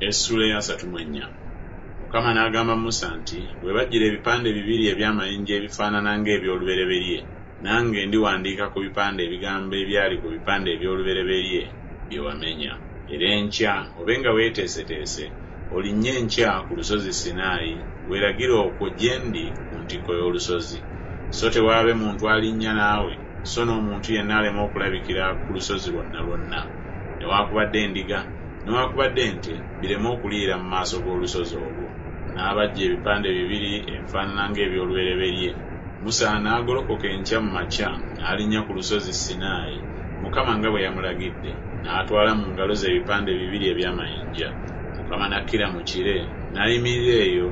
Essula ya 34. Mukama n'agamba Musa nti bwe bajjira ebipande bibiri eby'amayinja ebifaanana ng'ebyolubereberye, nange ndiwandiika ku bipande ebigambo ebyali ku bipande ebyolubereberye bye wamenya. Era enkya obenga weeteeseteese olinnye enkya ku lusozi Sinaayi, weeragire okwo gye ndi ku ntikko y'olusozi. So tewaabe muntu alinnya naawe, so n'omuntu yenna alema okulabikira ku lusozi lwonna. Newaakubadde endiga newaakubadde ente bireme okuliira mu maaso g'olusozi olwo. N'abajja ebipande bibiri ebifaanana ng'ebyolubereberye. Musa n'agolokoka enkya mu makya n'alinnya ku lusozi Sinaayi, Mukama nga bwe yamulagidde, n'atwala mu ngalo ze ebipande bibiri eby'amayinja. Mukama n'akkira mu kire, n'ayimirira eyo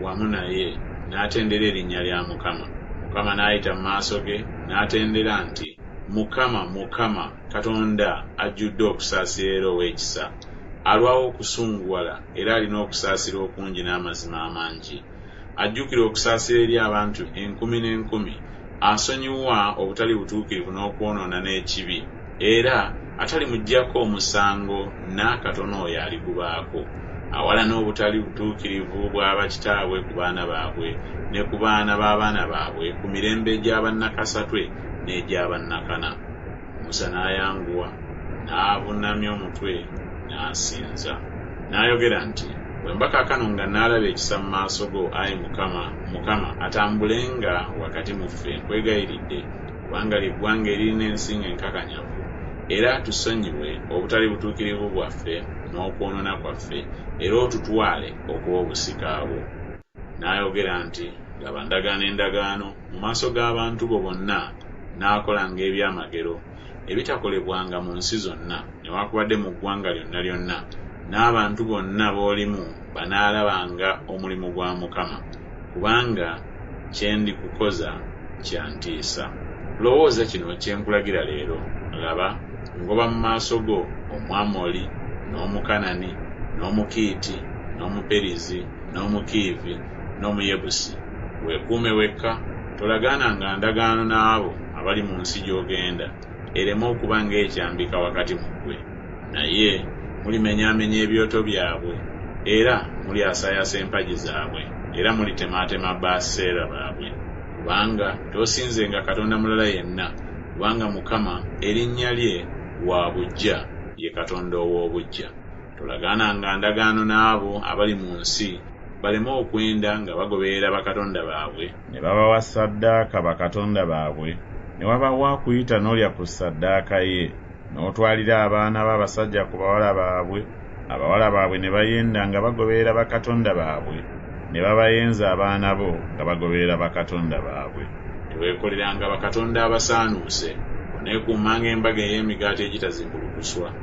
wamu naye, n'atendera erinnya lya Mukama. Mukama n'ayita mu maaso ge, n'atendera nti, Mukama, Mukama, Katonda ajjudde okusaasira era ow'ekisa, alwawo okusunguwala era alina okusaasira okungi n'amazima amangi. Ajjukira okusaasira eri abantu 10,000, asonyiwa obutali butuukirivu n'okwonoona n'ekibi, era atali muggyako omusango n'akatono oyo aligubaako. Awala n'obutali butuukirivu bwa bakitaabwe ku baana baabwe ne ku baana b'abaana baabwe, ku mirembe egy'abannakasatwe n'egy'abannakana. Musa n'ayanguwa, n'avunnamya omutwe, n'asinza. N'ayogera nti, bwe mba kaakano nga n'alaba ekisa mu maaso go, Ayi Mukama, atambulenga wakati mu ffe, nkwegayiridde, kubanga ly'eggwanga eririna ensingo enkakanyavu, era tusonyiwe obutali butuukirivu bwaffe n'okwonoona kwaffe, era otutwale okuba obusika bwo. N'ayogera nti, laba ndagaano endagaano mu maaso g'abantu bo bonna, n'akolanga ebyamagero ebitakolebwanga mu nsi zonna, newaakubadde mu ggwanga lyonna, n'abantu bonna b'olimu banaalabanga omulimu gwa Mukama, kubanga kye ndikukoza kya ntiisa. Lowooza kino kye nkulagira leero. Laba, ngoba mu maaso go Omwamoli, n'Omukanani, n'Omukiiti, n'Omuperizi, n'Omukiivi, n'Omuyebusi. Weekuume wekka, tolagaananga ndagaano n'abo abali mu nsi gy'ogenda, ereme okuba ng'ekyambika wakati mu ggwe. Naye mulimenyaamenya ebyoto byabwe, era mulyasaayasa empagi zaabwe, era mulitemaatema Baaseera baabwe. Kubanga toosinzenga katonda mulala yenna, kubanga Mukama erinnya lye wa buggya, ye Katonda ow'obuggya. Tolagaananga ndagaano n'abo abali mu nsi, baleme okwenda nga bagoberera bakatonda baabwe, ne babawa ssaddaaka bakatonda baabwe, ne wabawa kuyita n'olya ku ssaddaaka ye, n'otwalira abaana b'abasajja ku bawala baabwe, abawala baabwe ne bayenda nga bagoberera bakatonda baabwe, ne babayenza abaana bo nga bagoberera bakatonda baabwe. Teweekoleranga bakatonda abasaanuuse, oneekuumanga embaga ey'emigaati egitazimbulukuswa.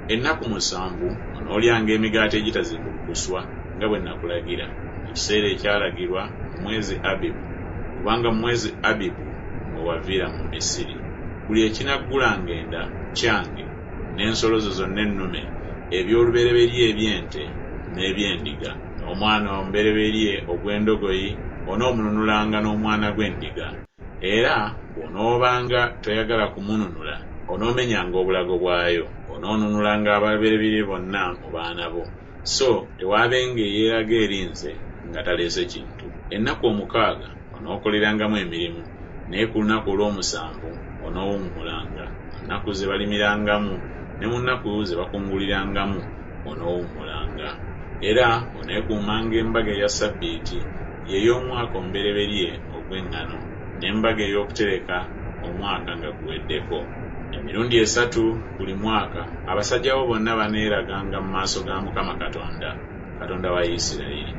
Ennaku 7 onoolyanga emigaati egitazimbulukuswa nga bwe nakulagira, mu kiseera ekyalagirwa mu mwezi Abibu, kubanga mu mwezi Abibu mwe waviira mu Misiri. Buli ekinaggulanga enda kyange, n'ensolo zo zonna ennume, ebyolubereberye eby'ente n'eby'endiga, n'omwana omubereberye ogw'endogoyi onoomununulanga n'omwana gw'endiga. Era bw'onoobanga toyagala kumununula, onoomenyanga obulago bwayo, onoonunulanga ababereberye bonna mu baana bo, so tewaabenga eyeeraga erinze nga taleese kintu. Ennaku 6 onookolerangamu emirimu, naye ku lunaku olw'omusanvu onoowummulanga. Ennaku ze balimirangamu ne mu nnaku ze bakungulirangamu onoowummulanga. Era oneekuumanga embaga eya Ssabbiiti, ye y'omwaka omubereberye ogw'eŋŋano, n'embaga ey'okutereka omwaka nga guweddeko. Emirundi 3 buli mwaka abasajja bo bonna baneeraganga mu maaso ga Mukama Katonda wa Isirayiri,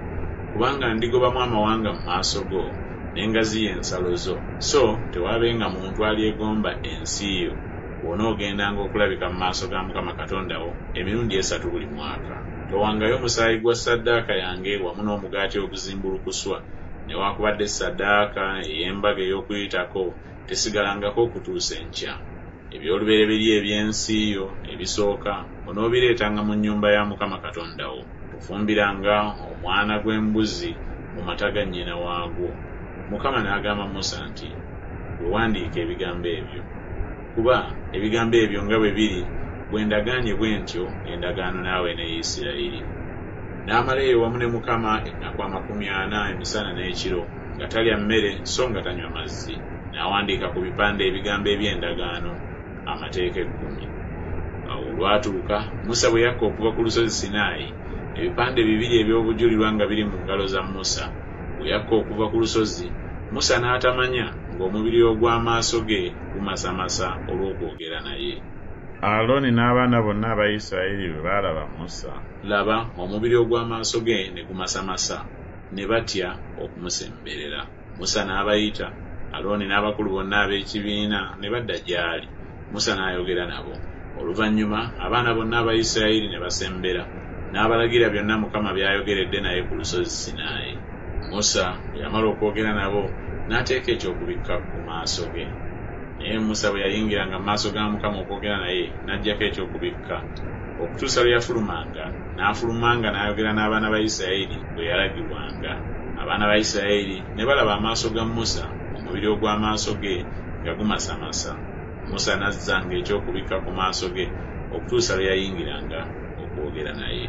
kubanga ndigobamu amawanga mu maaso go, n'engaziya ensalo zo, so tewaabenga muntu alyegomba ensi yo bw'onoogendanga okulabika mu maaso ga Mukama Katonda wo emirundi 3 buli mwaka. Towangayo musaayi gwa ssaddaaka yange wamu n'omugaati oguzimbulukuswa, newaakubadde ssaddaaka ey'embaga ey'okuyitako tesigalangako okutuusa enkya. Ebyolubereberye eby'ensi yo ebisooka onoobireetanga mu nnyumba ya Mukama Katonda wo. Tofumbiranga omwana gw'embuzi mu mata ga nnyina waagwo. Mukama n'agamba Musa nti, wewandiika ebigambo ebyo, kuba ebigambo ebyo nga bwe biri bwe ndagaanye bwe ntyo endagaano naawe ne Isirayiri. N'amala eyo wamu ne Mukama ennaku 40 emisana n'ekiro nga talya mmere so nga tanywa mazzi. N'awandiika ku bipande ebigambo eby'endagaano, amateeka 10. Awo olwatuuka Musa bwe yakka okuva ku lusozi Sinaayi, ebipande 2 eby'obujulirwa nga biri mu ngalo za Musa. Bwe yakka okuva ku lusozi, Musa n'atamanya ng'omubiri ogw'amaaso ge gumasamasa olw'okwogera naye. Alooni n'abaana bonna aba Isirayiri bwe baalaba Musa, laba omubiri ogw'amaaso ge ne gumasamasa, ne batya okumusemberera. Musa n'abayita, Alooni n'abakulu bonna ab'ekibiina ne badda gy'ali. Musa n'ayogera nabo. Oluvannyuma abaana bonna aba Isirayiri ne basembera, n'abalagira byonna Mukama by'ayogeredde naye ku lusozi Sinaayi. Musa bwe yamala okwogera nabo, n'ateeka ekyokubikka ku maaso ge. Naye Musa bwe yayingiranga mu maaso ga Mukama okwogera naye, n'aggyako ekyokubikka. Okutuusa lwe yafulumanga, n'afulumanga n'ayogera n'abaana ba Isirayiri bwe yalagirwanga. Abaana ba Isirayiri ne balaba amaaso ga Musa, omubiri ogw'amaaso ge nga gumasamasa. Musa n'azzanga ekyokubikka ku maaso ge okutuusa lwe yayingiranga okwogera naye.